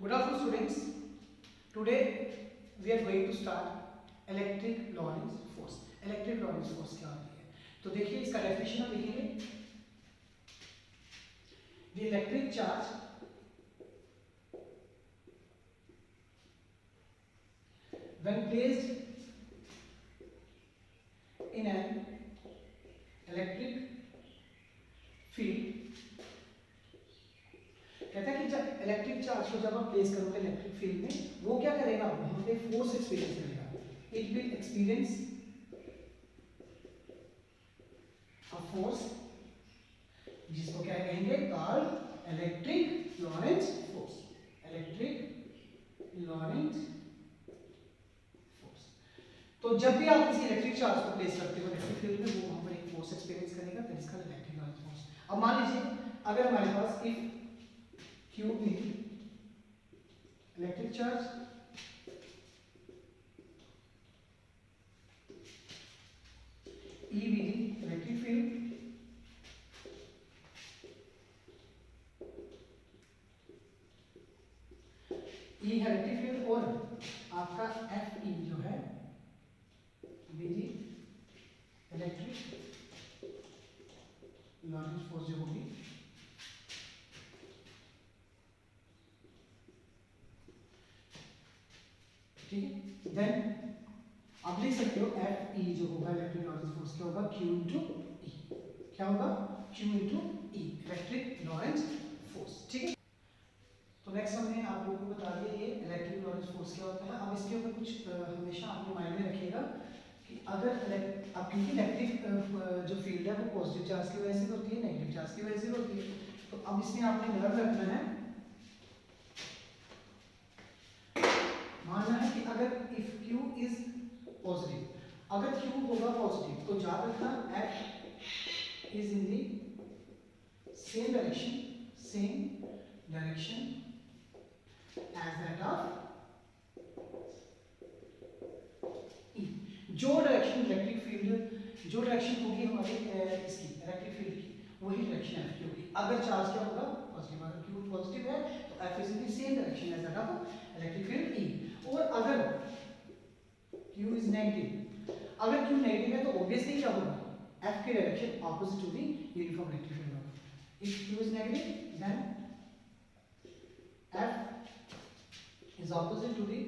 Good afternoon students. Today we are going to start electric Lorentz force. Electric Lorentz force क्या होती है? तो देखिए इसका डेफिनेशन हम लिखेंगे. The electric charge when placed in an electric field, कहता है कि जब इलेक्ट्रिक चार्ज को जब आप प्लेस करोगे इलेक्ट्रिक फील्ड में, वो क्या करेगा, वहां पे फोर्स एक्सपीरियंस करेगा. It will experience a force जिसको क्या कहेंगे, called electric Lorentz force. Electric Lorentz force. तो जब भी आप किसी इलेक्ट्रिक चार्ज को प्लेस करते हो इलेक्ट्रिक फील्ड में, वो वहां पर एक फोर्स एक्सपीरियंस करेगा, that is called electric Lorentz force. अब मान लीजिए अगर हमारे पास if Q is electric charge E be the electric field E है electric field और आपका FE जो है be the electric Lorentz force जो होगी. ठीक है, देन आप लिख सकते हो एफ ई जो होगा इलेक्ट्रिक लॉरेंट्ज फोर्स क्या होगा, क्यू इंटू ई. क्या होगा, क्यू इंटू ई, इलेक्ट्रिक लॉरेंट्ज फोर्स. ठीक है, तो नेक्स्ट हमने आप लोगों को बता दिया ये इलेक्ट्रिक लॉरेंट्ज फोर्स क्या होता है. अब इसके ऊपर कुछ हमेशा आपको माइंड में रखिएगा कि अगर अब क्योंकि इलेक्ट्रिक जो फील्ड है वो पॉजिटिव चार्ज की वजह से होती है, नेगेटिव चार्ज की वजह से होती है. तो अब इसमें आपने नर्व रखना है, मानना है कि अगर इफ Q इज पॉजिटिव, अगर Q होगा पॉजिटिव तो याद रखना F is in the same direction as that of E. जो डायरेक्शन इलेक्ट्रिक फील्ड, जो डायरेक्शन होगी हमारी इसकी इलेक्ट्रिक फील्ड की, वही डायरेक्शन F की होगी. अगर चार्ज क्या होगा, पॉजिटिव. अगर Q पॉजिटिव है तो F is in the same direction as that of electric field E. और अगर Q इज नेगेटिव, अगर Q नेगेटिव है तो ऑब्वियसली क्या होगा, F की direction opposite to the uniform electric field होगा. If Q is negative then F is opposite to the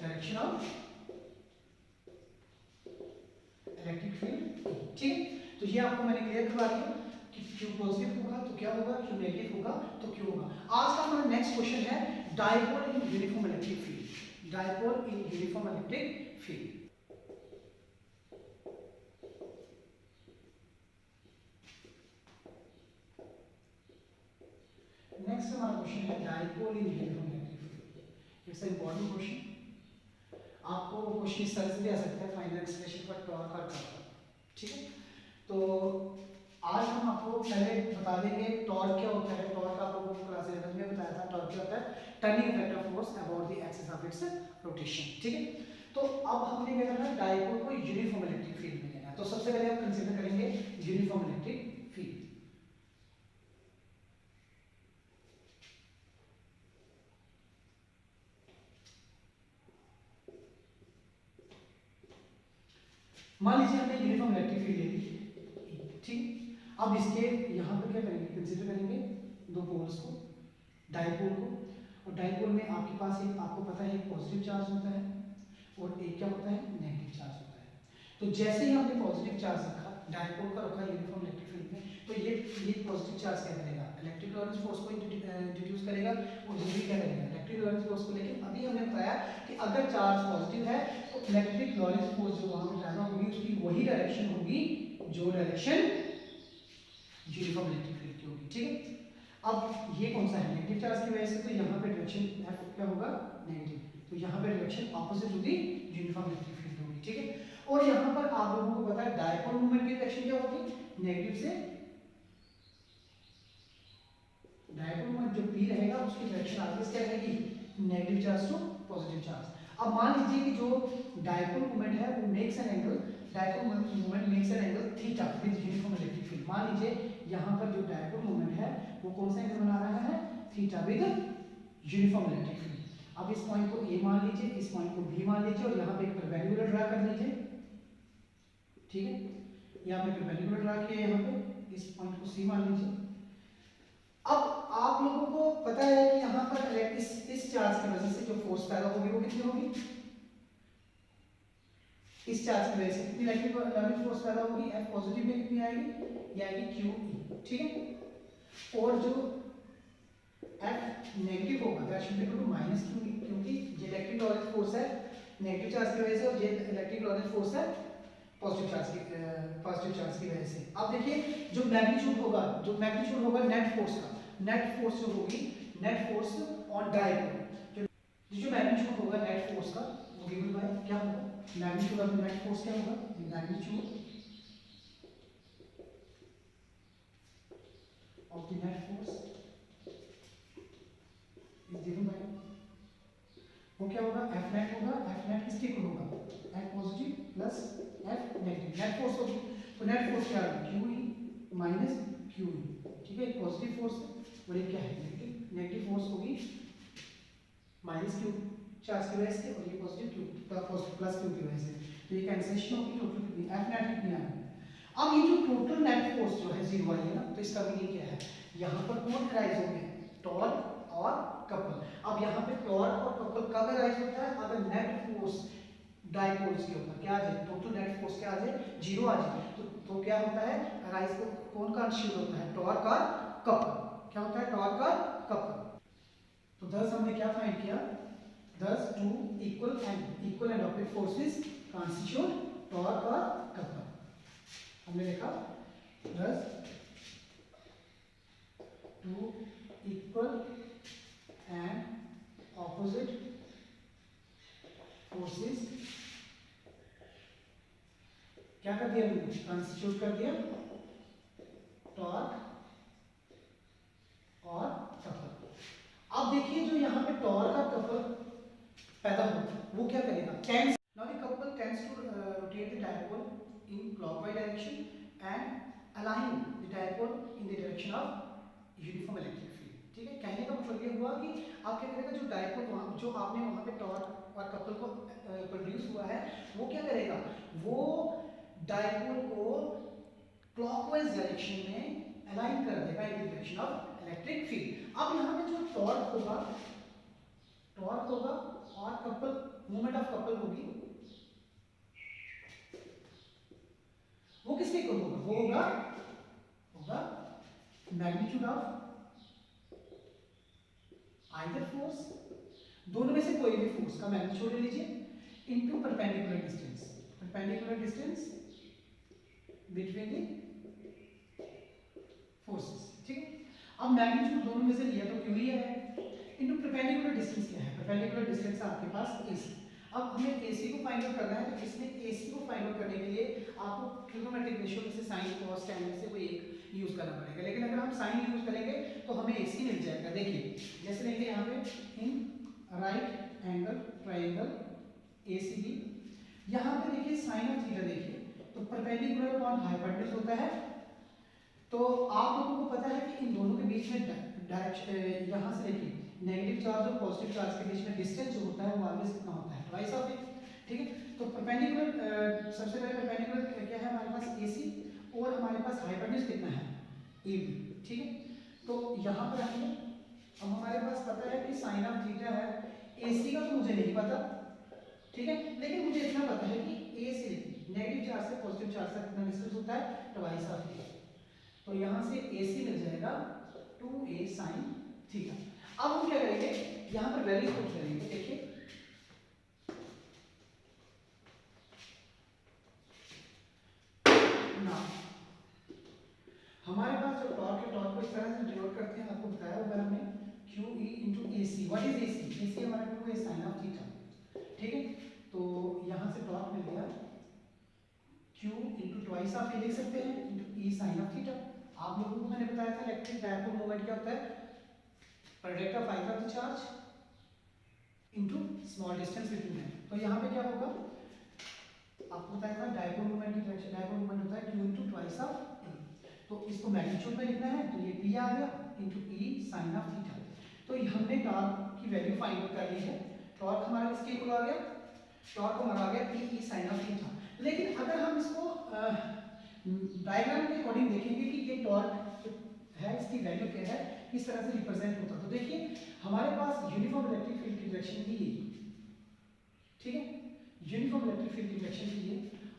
direction of electric field. ठीक है, तो ये आपको मैंने क्लियर करवा दिया कि Q पॉजिटिव होगा तो क्या होगा, Q नेगेटिव होगा तो क्या होगा. आज का हमारा नेक्स्ट क्वेश्चन है dipole in uniform electric field. Dipole in uniform electric field. Next हमारा क्वेश्चन है dipole in uniform electric field. It's a important question. आपको क्वेश्चन इस तरह से भी आ सकता है, फाइनल एक्सप्रेशन फॉर टॉर्क और कर्व. ठीक है, तो आज हम आपको पहले बता देंगे टॉर्क क्या होता है. टॉर्क आप लोगों को क्लास 11 में बताया था. टॉर्क क्या होता है, turning effect of force about the axis of its rotation. ठीक है, तो अब हमने क्या करना है, डायपोल को यूनिफॉर्म इलेक्ट्रिक फील्ड में लेना है. तो सबसे पहले हम कंसीडर करेंगे यूनिफॉर्म इलेक्ट्रिक फील्ड. मान लीजिए हमने यूनिफॉर्म इलेक्ट्रिक फील्ड ले ली. ठीक, अब इसके यहाँ पर क्या करेंगे, कंसीडर करेंगे दो पोल्स को, डायपोल को. और डायपोल में आपके पास एक, आपको पता है, एक पॉजिटिव चार्ज होता है और एक क्या होता है, नेगेटिव चार्ज होता है. तो जैसे ही हमने पॉजिटिव चार्ज रखा, डायपोल का रखा यूनिफॉर्म इलेक्ट्रिक फील्ड में, तो ये पॉजिटिव चार्ज क्या करेगा, इलेक्ट्रिक लॉरेंट्ज फोर्स को इंट्रोड्यूस करेगा और ये भी क्या करेगा, इलेक्ट्रिक लॉरेंट्ज फोर्स को. लेकिन अभी हमने बताया कि अगर चार्ज पॉजिटिव है तो इलेक्ट्रिक लॉरेंट्ज फोर्स जो वहां पर ज्यादा होगी उसकी वही डायरेक्शन होगी जो डायरेक्शन यूनिफॉर्म इलेक्ट्रिक फील्ड की होगी. ठीक है, अब ये कौन सा है, नेगेटिव चार्ज की वजह से, तो यहाँ पे डायरेक्शन F क्या होगा, नेगेटिव. तो यहाँ पे direction opposite to the uniform electric field होगी. ठीक है, और यहाँ पर आप लोगों को पता है डायपोल मोमेंट की डायरेक्शन क्या होगी, नेगेटिव से, डायपोल मोमेंट जो P रहेगा उसकी डायरेक्शन ऑलवेज क्या रहेगी, negative charge to positive charge. अब मान लीजिए कि जो डायपोल मोमेंट है वो makes an angle, dipole moment makes an angle theta with uniform electric field. मान लीजिए यहाँ पर जो डायपोल मोमेंट है वो कौन सा एंगल यूनिफॉर्म इलेक्ट्रिक फील्ड। अब इस पॉइंट को ए मान लीजिए, इस पॉइंट को बी मान लीजिए और यहाँ पे एक परपेंडिकुलर ड्रा कर लीजिए, ठीक है। यहाँ पे परपेंडिकुलर ड्रा किया, यहाँ पे इस पॉइंट को सी मान लीजिए। अब आप लोगों को पता है कि यहाँ पर इस चार्ज की वजह से जो फोर्स पैदा होगी वो कितनी होगी, इस चार्ज की वजह से कितनी इलेक्ट्रिक फोर्स पैदा होगी, F पॉजिटिव में कितनी आएगी, ये आएगी QE, ठीक है। और जो F नेगेटिव होगा that should be equal to minus QE, क्योंकि ये इलेक्ट्रिक लॉरेंस फोर्स है नेगेटिव चार्ज की वजह से और ये इलेक्ट्रिक लॉरेंस फोर्स है पॉजिटिव चार्ज की वजह से। अब देखिए जो मैग्नीट्यूड होगा नेट फोर्स जो होगी नेट फोर्स ऑन डायपोल, जो मैग्नीट्यूड होगा नेट फोर्स का वो गिवन बाय क्या होगा, मैग्नीट्यूड ऑफ नेट फोर्स क्या होगा, magnitude of the net force is given by, वो क्या होगा, F नेट होगा। F नेट किसके इक्वल होगा, F positive plus F negative, net force होगी तो नेट फोर्स क्या है QE माइनस QE, ठीक है। एक पॉजिटिव फोर्स है और एक क्या है नेगेटिव फोर्स होगी माइनस Q चार्ज की वजह से और ये पॉजिटिव Q प्लस Q की वजह से, तो ये कैंसिलेशन होगी। टोटल कितनी F नेट कितनी आ रही है। अब ये जो टोटल नेट फोर्स जो है 0 आई है ना, तो इसका मीनिंग क्या है, यहाँ पर कौन अराइज होंगे, टॉर्क और कपल। अब यहाँ पे टॉर्क और कपल कब अराइज होता है, अगर नेट फोर्स डाइपोल्स के ऊपर क्या आ जाए, टोटल नेट फोर्स क्या आ जाए, 0 आ जाए, तो क्या होता है अराइज को कौन कॉन्स्टिट्यूट होता है, टॉर्क और कपल। क्या होता है, टॉर्क और कपल। तो दस हमने क्या फाइंड किया, दस two equal and opposite forces constitute torque और कपल। हमने देखा 10 two equal and opposite forces क्या कर दिया, हमने कॉन्स्टिट्यूट कर दिया टॉर्क और कपल। अब देखिए जो यहाँ पे टॉर्क और कपल पैदा होता है वो क्या करेगा, tends now the couple tends to rotate the dipole in clockwise direction and align the dipole in the direction of uniform electric field, ठीक है। कहने का मतलब ये हुआ कि आप क्या करेगा, जो डायपोल जो आपने वहां पे टॉर्क और कपल को प्रोड्यूस हुआ है वो क्या करेगा, वो डायपोल को क्लॉकवाइज डायरेक्शन में अलाइन कर देगा in the direction of electric field. अब यहाँ पे जो टॉर्क होगा और कपल मूवमेंट ऑफ कपल होगी वो किसके इक्वल होगा, वो होगा मैग्नीट्यूड ऑफ आइदर फोर्स, दोनों में से कोई भी फोर्स का मैग्नीट्यूड ले लीजिए into perpendicular distance between the forces, ठीक है। अब मैग्नीट्यूड दोनों में से लिया तो क्यों लिया है, इनटू परपेंडिकुलर डिस्टेंस क्या है, परपेंडिकुलर डिस्टेंस आपके पास AC। अब हमें AC को फाइंड आउट करना है, तो इसमें AC को फाइंड आउट करने के लिए आपको ट्रिग्नोमेट्रिक रेशियो में से sin cos tan में से कोई एक यूज करना पड़ेगा, लेकिन अगर हम sin यूज करेंगे तो हमें AC मिल जाएगा। देखिए जैसे लेंगे यहाँ पे in right angle triangle ACB, यहाँ पे देखिए sin ऑफ थीटा, देखिए तो परपेंडिकुलर अपॉन हाइपोटेन्यूज होता है। तो आप लोगों को पता है कि इन दोनों के बीच में डायरेक्शन यहाँ से देखिए नेगेटिव चार्ज और पॉजिटिव चार्ज के बीच में डिस्टेंस जो होता है वो ऑलवेज कितना होता है, ट्वाइस ऑफ इट, ठीक है। तो परपेंडिकुलर सबसे पहले परपेंडिकुलर क्या है हमारे पास AC और हमारे पास हाइपोटेन्यूज कितना है AB, ठीक है। तो यहाँ पर हमें अब हमारे पास पता है कि साइन ऑफ थीटा है, AC का तो मुझे नहीं पता, ठीक है, लेकिन मुझे इतना पता है कि A से नेगेटिव चार्ज से पॉजिटिव चार्ज तक कितना डिस्टेंस होता है, ट्वाइस ऑफ थीटा। तो यहाँ से AC मिल जाएगा 2A sin थीटा। अब हम क्या करेंगे, यहाँ पर वैल्यू पुट करेंगे, देखिए ना हमारे पास जो टॉर्क है, टॉर्क को इस तरह से डिनोट करते हैं, आपको बताया होगा हमने QE into AC। What is AC? AC हमारा 2A sin ऑफ थीटा, ठीक है। तो यहाँ से टॉर्क मिल गया Q into ट्वाइस ऑफ ए लिख सकते हैं into E sin of theta. आप लोगों को मैंने बताया था इलेक्ट्रिक डायपोल मोमेंट क्या होता है, product of either of the charge into small distance between them. तो यहाँ पे क्या होगा, आपको बताया था डायपोल मोमेंट की डायरेक्शन, डायपोल मोमेंट होता है Q into twice of E। तो इसको मैग्नीट्यूड में लिखना है तो ये P आ गया into E sin of theta. तो हमने टॉर्क की वैल्यू फाइंड आउट कर ली है। टॉर्क हमारा किसके इक्वल आ गया, टॉर्क हमारा आ गया P E sine of theta. लेकिन अगर हम इसको डायग्राम के अकॉर्डिंग देखेंगे कि ये टॉर्क है इसकी वैल्यू क्या है, किस तरह से रिप्रेजेंट होता है, तो देखिए हमारे पास यूनिफॉर्म इलेक्ट्रिक फील्ड की डायरेक्शन थी ये, ठीक है, यूनिफॉर्म इलेक्ट्रिक फील्ड की डायरेक्शन थी ये,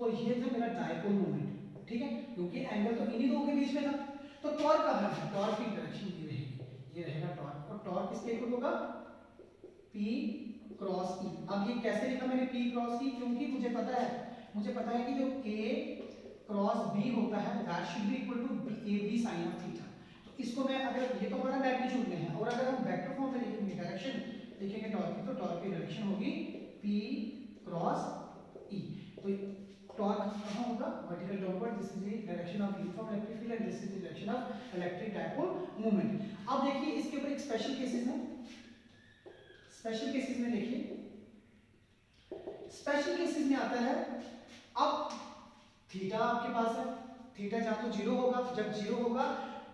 और ये था मेरा डायपोल मोमेंट, ठीक है, क्योंकि एंगल तो इन्हीं दो के बीच में था। तो टॉर्क कहाँ है, टॉर्क की डायरेक्शन ये रहेगी, ये रहेगा टॉर्क, और टॉर्क किसके इक्वल होगा, P क्रॉस E। अब ये कैसे लिखा मैंने P क्रॉस E, क्योंकि मुझे पता है कि जो A क्रॉस B होता है that should be equal to AB sin of theta. तो इसको मैं अगर ये तो हमारा मैग्नीट्यूड में है, और अगर हम वेक्टर फॉर्म में लिखेंगे डायरेक्शन लिखेंगे टॉर्क की, तो टॉर्क की डायरेक्शन होगी P क्रॉस E। तो टॉर्क कहाँ होगा, vertical downward, this is the direction of uniform electric field and this is the direction of electric dipole moment. अब देखिए इसके ऊपर एक स्पेशल केसेस है, स्पेशल केसेस में देखिए, स्पेशल केसेस में आता है, अब थीटा आपके पास है, थीटा जहां तो जीरो होगा, जब जीरो होगा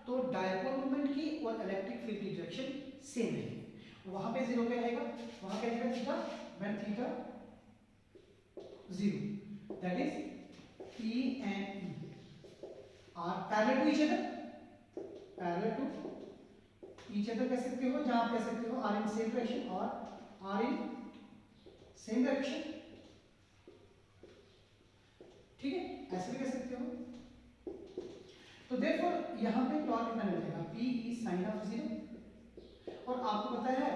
तो डायपोल मोमेंट की और इलेक्ट्रिक फील्ड की डायरेक्शन सेम रहेगी, वहां पे जीरो क्या रहेगा, वहां क्या रहेगा theta, when theta zero, that is P and E are parallel to each other, parallel to each other कह सकते हो, जहां आप कह सकते हो are in same direction or are in same direction, ठीक है, ऐसे भी कह सकते हो। तो therefore यहां पे टॉर्क कितना मिलेगा, P E sin of 0, और आपको पता है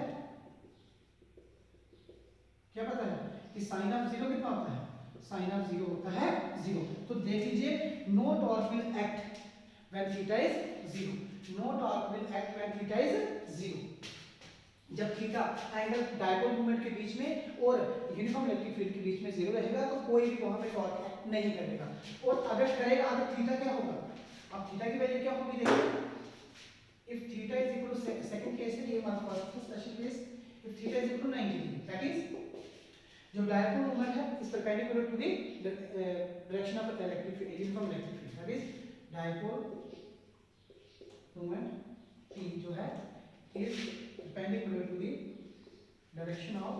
क्या पता है कि sin of 0 कितना होता है, साइन ऑफ 0 होता है 0। तो देख लीजिए, no torque will act when theta is 0, no torque will act when theta is 0। जब थीटा एंगल डायपोल मोमेंट के बीच में और यूनिफॉर्म इलेक्ट्रिक फील्ड के बीच में 0 रहेगा तो कोई भी वहां पे टॉर्क एक्ट नहीं करेगा, और अगर करेगा अगर थीटा क्या होगा, अब थीटा की वैल्यू क्या होगी देखिए, if theta is equal to, second case है ये हमारा first special case, if theta is equal to 90 degree, that is जो डायपोल मोमेंट है is perpendicular to the direction of electric field, uniform electric field, that is dipole moment P जो है is perpendicular to the direction of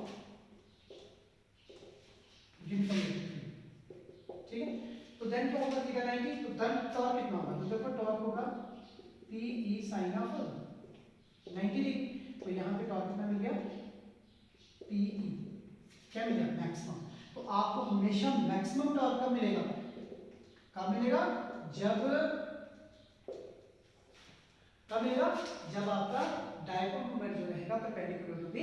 uniform electric field, ठीक है। तो then क्या होगा theta 90, तो देन टॉर्क कितना होगा, तो देखो टॉर्क होगा P E sin of 90 degree, तो यहां पे टॉर्क कितना मिल गया, P E क्या मिलेगा, मैक्सिमम। तो आपको हमेशा मैक्सिमम टॉर्क कब मिलेगा, कब मिलेगा, जब आपका डायपोल मोमेंट जो रहेगा परपेंडिकुलर टू द